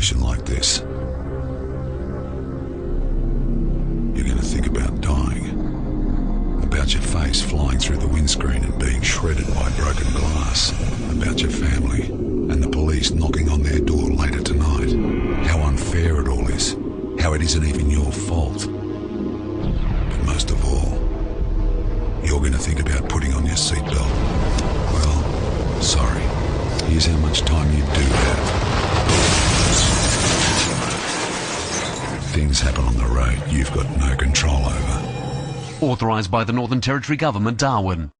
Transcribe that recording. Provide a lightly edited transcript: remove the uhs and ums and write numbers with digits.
situation like this, you're going to think about dying, about your face flying through the windscreen and being shredded by broken glass, about your family and the police knocking on their door later tonight, how unfair it all is, how it isn't even your fault. But most of all, you're going to think about putting on your seatbelt. Well, sorry. Here's how much time you do have. Things happen on the road you've got no control over. Authorised by the Northern Territory Government, Darwin.